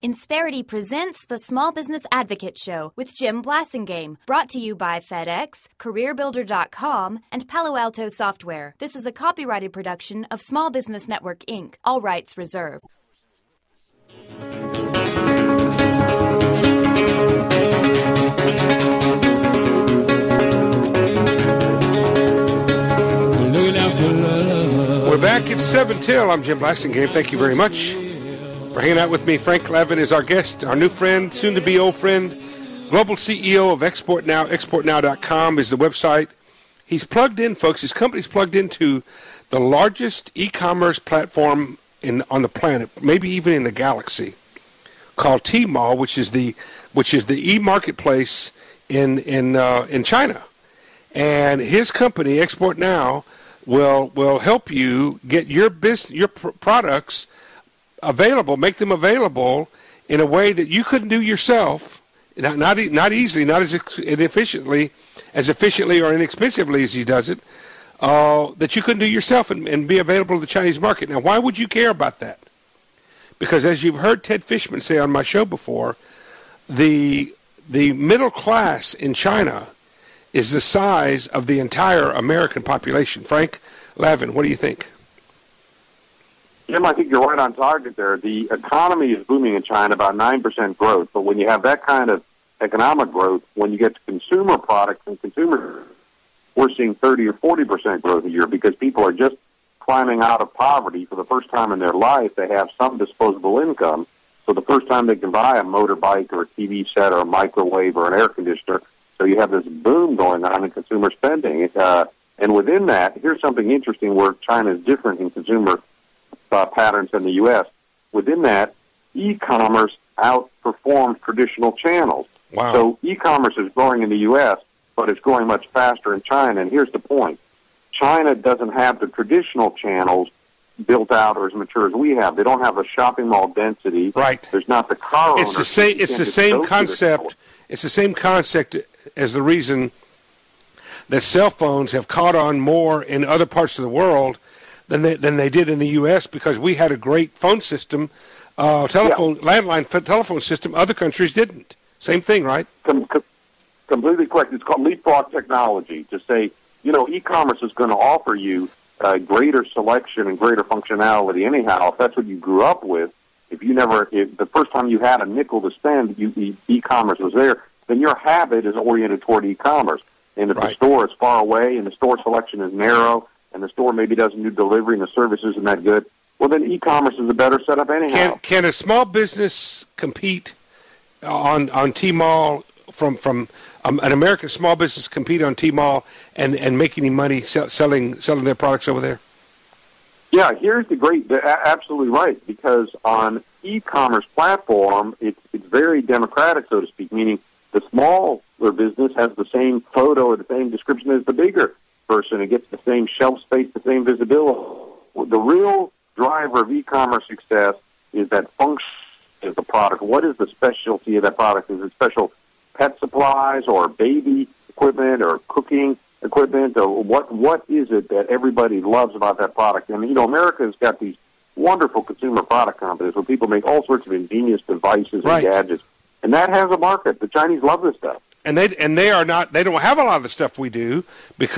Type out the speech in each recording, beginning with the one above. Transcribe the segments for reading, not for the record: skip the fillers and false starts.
Insperity presents the Small Business Advocate Show with Jim Blasingame, brought to you by FedEx, CareerBuilder.com, and Palo Alto Software. This is a copyrighted production of Small Business Network, Inc., all rights reserved. We're back at 7 till. I'm Jim Blasingame. Thank you very much for hanging out with me. Frank Lavin is our guest, our new friend, soon-to-be old friend, global CEO of Export Now. ExportNow.com is the website. He's plugged in, folks. His company's plugged into the largest e-commerce platform on the planet, maybe even in the galaxy, called Tmall, which is the e-marketplace in China. And his company, Export Now, will help you get your products available, make them available in a way that you couldn't do yourself, not easily, not as efficiently or inexpensively as he does it, that you couldn't do yourself and be available to the Chinese market. Now, why would you care about that? Because as you've heard Ted Fishman say on my show before, the middle class in China is the size of the entire American population. Frank Lavin, what do you think? Jim, I think you're right on target there. The economy is booming in China, about 9% growth. But when you have that kind of economic growth, when you get to consumer products and consumers, we're seeing 30 or 40% growth a year because people are just climbing out of poverty. For the first time in their life, they have some disposable income. So the first time they can buy a motorbike or a TV set or a microwave or an air conditioner. So you have this boom going on in consumer spending. And within that, here's something interesting where China is different in consumer patterns than the U.S. Within that, e-commerce outperforms traditional channels. Wow. So e-commerce is growing in the U.S., but it's growing much faster in China. And here's the point. China doesn't have the traditional channels built out or as mature as we have. They don't have a shopping mall density. Right. There's not the car owners. It's the same concept. It's the same concept as the reason that cell phones have caught on more in other parts of the world than they did in the U.S. because we had a great phone system, landline telephone system. Other countries didn't. Same thing, right? Completely correct. It's called leapfrog technology to say, e-commerce is going to offer you greater selection and greater functionality anyhow. If that's what you grew up with, if the first time you had a nickel to spend, e-commerce was there, then your habit is oriented toward e-commerce. And if the store is far away and the store selection is narrow and the store maybe doesn't do delivery and the service isn't that good, well, then e-commerce is a better setup anyhow. Can a small business compete on Tmall from an American small business compete on Tmall and make any money selling their products over there? Yeah, here's absolutely right, because on e-commerce platform, it's very democratic, so to speak, meaning the smaller business has the same photo or the same description as the bigger person. It gets the same shelf space, the same visibility. The real driver of e-commerce success is that function of the product. What is the specialty of that product? Is it special pet supplies or baby equipment or cooking equipment? Or what is it that everybody loves about that product? And, America's got these wonderful consumer product companies where people make all sorts of ingenious devices and gadgets. And that has a market. The Chinese love this stuff. And they don't have a lot of the stuff we do,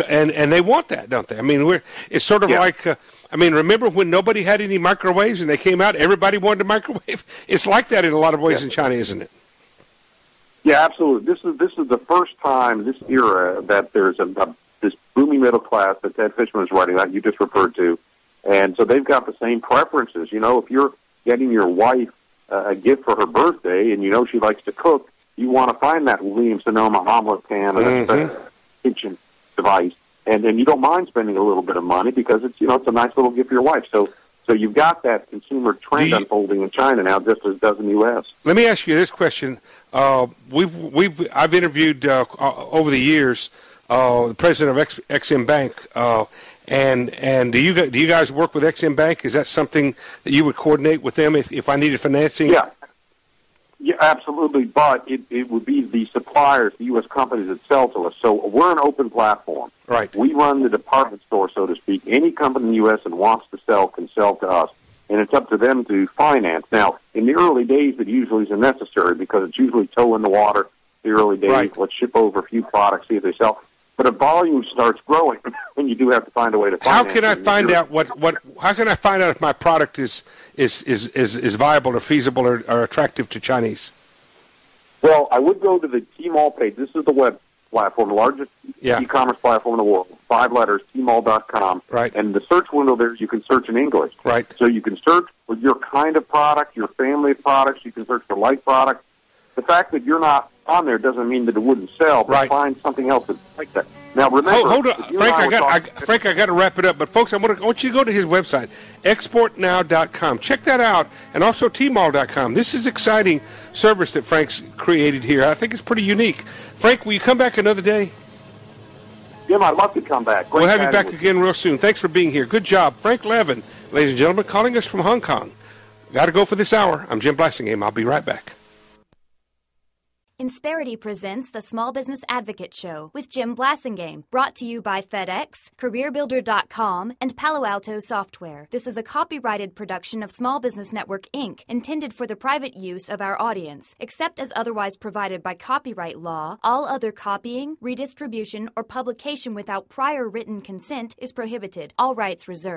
and they want that, don't they? I mean, it's sort of like, remember when nobody had any microwaves and they came out, everybody wanted a microwave? It's like that in a lot of ways in China, isn't it? Yeah, absolutely. This is the first time, this era, that there's this booming middle class that Ted Fishman is writing about, you just referred to. And so they've got the same preferences. If you're getting your wife a gift for her birthday and she likes to cook, you want to find that Williams-Sonoma omelet pan or that kitchen device, and you don't mind spending a little bit of money because it's it's a nice little gift for your wife. So you've got that consumer trend unfolding in China now, just as it does in the U.S. Let me ask you this question: I've interviewed over the years the president of XM Bank, and do you guys work with XM Bank? Is that something that you would coordinate with them if I needed financing? Yeah, absolutely, but it would be the suppliers, the U.S. companies that sell to us. So we're an open platform. Right. We run the department store, so to speak. Any company in the U.S. that wants to sell can sell to us. and it's up to them to finance. Now, in the early days, it usually isn't necessary because it's usually toe in the water. The early days, Right. Let's ship over a few products, see if they sell. But if volume starts growing, then you do have to find a way to finance. How can I find out how can I find out if my product is viable or feasible or attractive to Chinese? Well, I would go to the Tmall page. This is the web platform, the largest e-commerce platform in the world. 5 letters, Tmall.com. Right. And the search window there, you can search in English. Right. So you can search for your kind of product, your family of products. You can search for like products. The fact that you're not on there doesn't mean that it wouldn't sell, but Right. find something else that's like that. Now, remember, Hold on, Frank. I got to wrap it up. But folks, I want you to go to his website, exportnow.com. Check that out, and also Tmall.com. This is exciting service that Frank's created here. I think it's pretty unique. Frank, will you come back another day? Jim, I'd love to come back. Great We'll have you chatting back with again real soon. Thanks for being here. Good job, Frank Lavin, ladies and gentlemen, calling us from Hong Kong. Got to go for this hour. I'm Jim Blasingame. I'll be right back. Insperity presents the Small Business Advocate Show with Jim Blasingame, brought to you by FedEx, CareerBuilder.com, and Palo Alto Software. This is a copyrighted production of Small Business Network, Inc., intended for the private use of our audience. Except as otherwise provided by copyright law, all other copying, redistribution, or publication without prior written consent is prohibited. All rights reserved.